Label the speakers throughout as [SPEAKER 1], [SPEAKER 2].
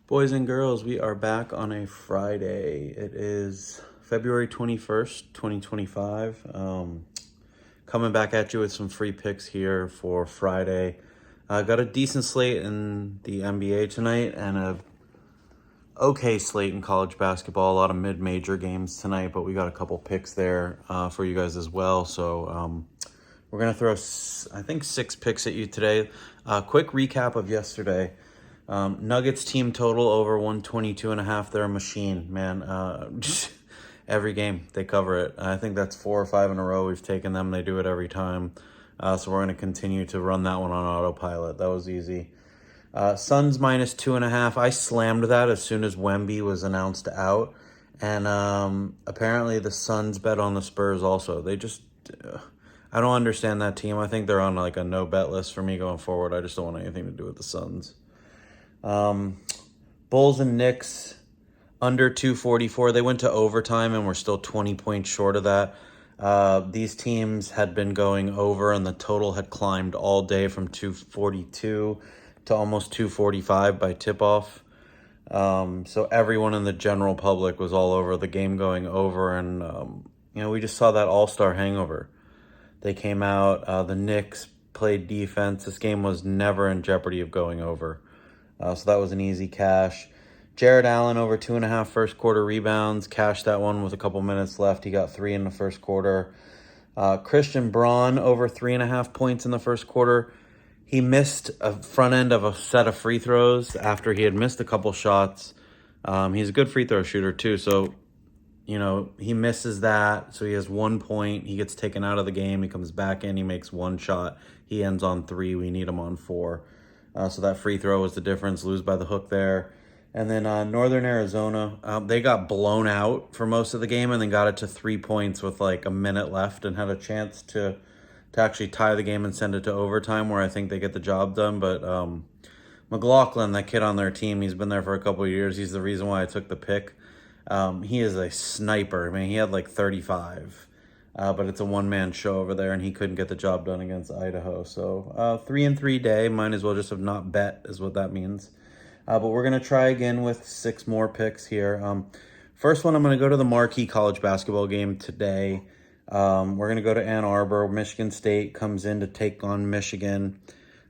[SPEAKER 1] Boys and girls, we are back on a Friday. It is February 21st, 2025. Coming back at you with some free picks here for Friday. Got a decent slate in the NBA tonight and a okay slate in college basketball. A lot of mid-major games tonight, but we got a couple picks there for you guys as well. So we're going to throw, I think, 6 picks at you today. Quick recap of yesterday. Nuggets team total over 122.5. They're a machine, man. Every game they cover it. I think that's 4 or 5 in a row we've taken them. They do it every time. So we're going to continue to run that one on autopilot. That was easy. Suns minus 2.5. I slammed that as soon as Wemby was announced out. And apparently the Suns bet on the Spurs also. They just... I don't understand that team. I think they're on like a no bet list for me going forward. I just don't want anything to do with the Suns. Bulls and Knicks under 244. They went to overtime and we're still 20 points short of that. These teams had been going over and the total had climbed all day from 242 to almost 245 by tip-off. So everyone in the general public was all over the game going over, and we just saw that all-star hangover. They came out, the Knicks played defense. This game was never in jeopardy of going over. So that was an easy cash. Jared Allen over 2.5 first quarter rebounds. Cashed that one with a couple minutes left. He got 3 in the first quarter. Christian Braun over 3.5 points in the first quarter. He missed a front end of a set of free throws after he had missed a couple shots. He's a good free throw shooter too. So, he misses that. So he has 1 point. He gets taken out of the game. He comes back in. He makes 1 shot. He ends on 3. We need him on 4. So that free throw was the difference. Lose by the hook there. And then Northern Arizona, they got blown out for most of the game and then got it to 3 points with like a minute left and had a chance to actually tie the game and send it to overtime, where I think they get the job done. But McLaughlin, that kid on their team, he's been there for a couple of years. He's the reason why I took the pick. He is a sniper. I mean, he had like 35. But it's a one-man show over there, and he couldn't get the job done against Idaho. So 3-3 day, might as well just have not bet is what that means. But we're going to try again with 6 more picks here. First one, I'm going to go to the marquee college basketball game today. We're going to go to Ann Arbor. Michigan State comes in to take on Michigan.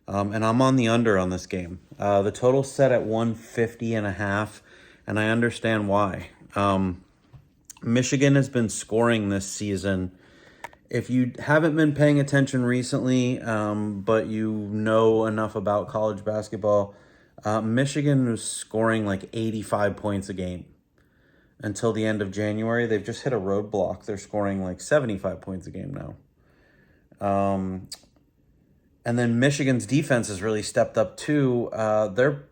[SPEAKER 1] And I'm on the under on this game. The total's set at 150.5, and I understand why. Michigan has been scoring this season. If you haven't been paying attention recently, but you know enough about college basketball, Michigan was scoring like 85 points a game until the end of January. They've just hit a roadblock. They're scoring like 75 points a game now. And then Michigan's defense has really stepped up too. Their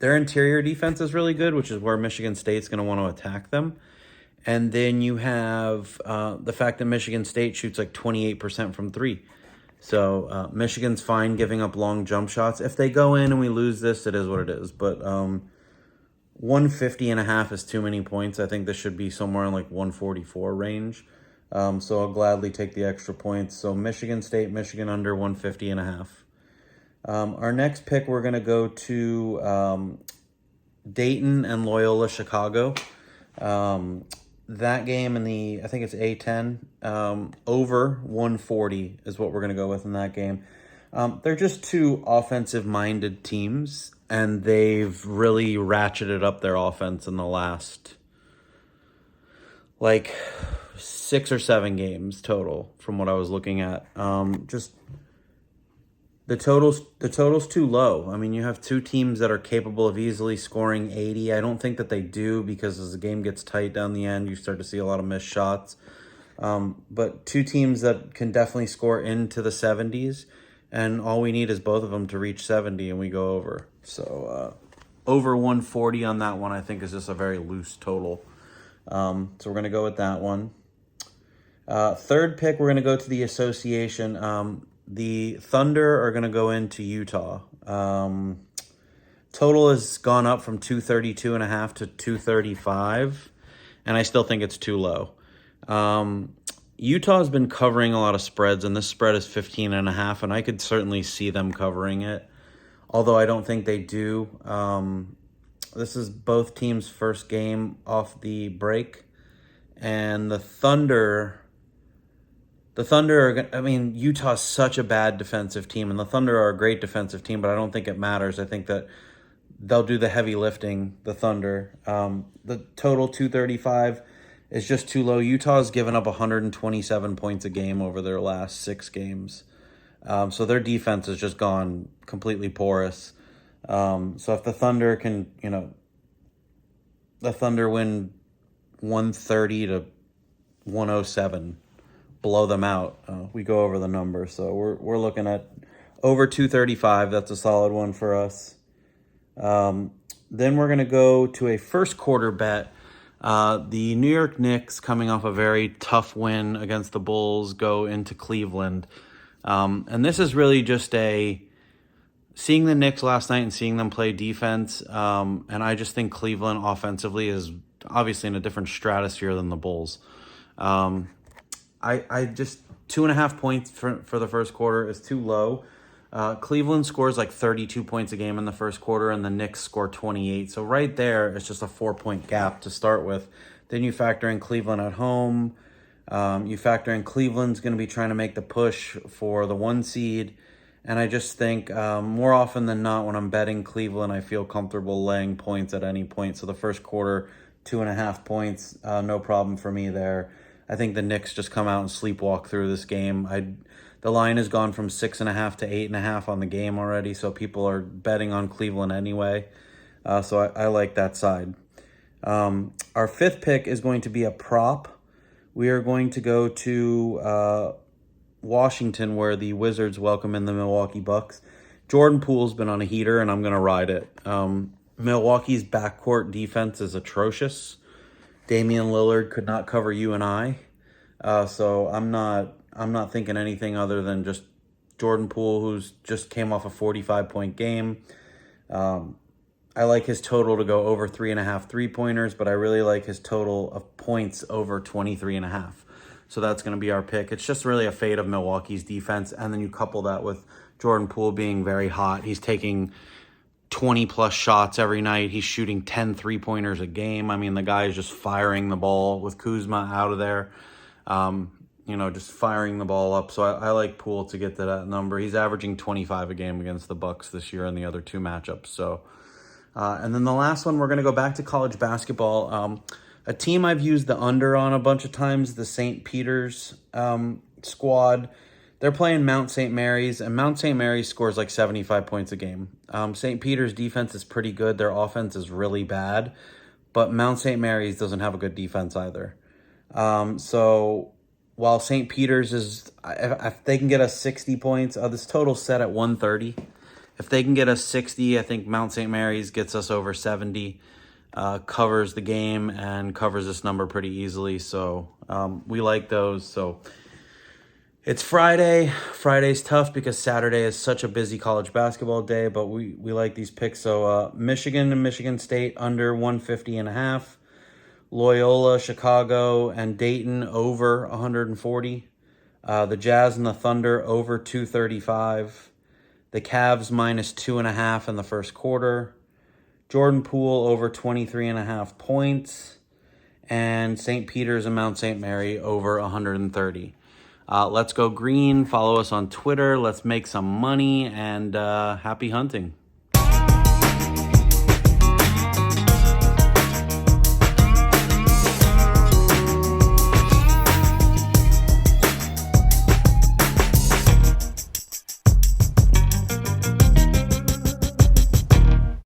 [SPEAKER 1] interior defense is really good, which is where Michigan State's going to want to attack them. And then you have the fact that Michigan State shoots like 28% from 3. So Michigan's fine giving up long jump shots. If they go in and we lose this, it is what it is. But 150.5 is too many points. I think this should be somewhere in like 144 range. So I'll gladly take the extra points. So Michigan State, Michigan under 150.5. Our next pick, we're going to go to Dayton and Loyola Chicago. That game in I think it's A10, over 140 is what we're going to go with in that game. They're just 2 offensive-minded teams, and they've really ratcheted up their offense in the last, 6 or 7 games total from what I was looking at. The total's too low. I mean, you have 2 teams that are capable of easily scoring 80. I don't think that they do, because as the game gets tight down the end, you start to see a lot of missed shots. But 2 teams that can definitely score into the 70s, and all we need is both of them to reach 70, and we go over. So over 140 on that one, I think, is just a very loose total. So we're going to go with that one. Third pick, we're going to go to the association. The Thunder are going to go into Utah. Total has gone up from 232.5 to 235, and I still think it's too low. Utah has been covering a lot of spreads, and this spread is 15.5, and I could certainly see them covering it, although I don't think they do. This is both teams' first game off the break. And the Thunder, Utah's such a bad defensive team, and the Thunder are a great defensive team, but I don't think it matters. I think that they'll do the heavy lifting, the Thunder. The total 235 is just too low. Utah's given up 127 points a game over their last 6 games. So their defense has just gone completely porous. So if the Thunder can, the Thunder win 130 to 107, blow them out. We go over the number. So we're looking at over 235. That's a solid one for us. Then we're going to go to a first quarter bet. The New York Knicks, coming off a very tough win against the Bulls, go into Cleveland. And this is really just seeing the Knicks last night and seeing them play defense. And I just think Cleveland offensively is obviously in a different stratosphere than the Bulls. I just 2.5 points for the first quarter is too low. Cleveland scores like 32 points a game in the first quarter, and the Knicks score 28. So right there, it's just a 4-point gap to start with. Then you factor in Cleveland at home. You factor in Cleveland's going to be trying to make the push for the 1 seed. And I just think more often than not, when I'm betting Cleveland, I feel comfortable laying points at any point. So the first quarter, 2.5 points, no problem for me there. I think the Knicks just come out and sleepwalk through this game. The line has gone from 6.5 to 8.5 on the game already, so people are betting on Cleveland anyway. So I like that side. Our fifth pick is going to be a prop. We are going to go to Washington, where the Wizards welcome in the Milwaukee Bucks. Jordan Poole's been on a heater, and I'm going to ride it. Milwaukee's backcourt defense is atrocious. Damian Lillard could not cover you and I. So I'm not thinking anything other than just Jordan Poole, who's just came off a 45-point game. I like his total to go over 3.5 3-pointers, but I really like his total of points over 23.5. So that's going to be our pick. It's just really a fade of Milwaukee's defense, and then you couple that with Jordan Poole being very hot. He's taking 20-plus shots every night. He's shooting 10 3-pointers a game. I mean, the guy is just firing the ball with Kuzma out of there. Just firing the ball up. So I like Poole to get to that number. He's averaging 25 a game against the Bucks this year in the other 2 matchups. So, and then the last one, we're going to go back to college basketball. A team I've used the under on a bunch of times, the St. Peter's squad. They're playing Mount St. Mary's, and Mount St. Mary's scores like 75 points a game. St. Peter's defense is pretty good. Their offense is really bad, but Mount St. Mary's doesn't have a good defense either. So while St. Peter's is, if they can get us 60 points, this total's set at 130. If they can get us 60, I think Mount St. Mary's gets us over 70, covers the game and covers this number pretty easily. So we like those. So it's Friday. Friday's tough because Saturday is such a busy college basketball day, but we like these picks. So Michigan and Michigan State under 150.5. Loyola, Chicago, and Dayton over 140. The Jazz and the Thunder over 235. The Cavs minus 2.5 in the first quarter. Jordan Poole over 23.5 points. And St. Peter's and Mount St. Mary over 130. Let's go green. Follow us on Twitter. Let's make some money, and happy hunting.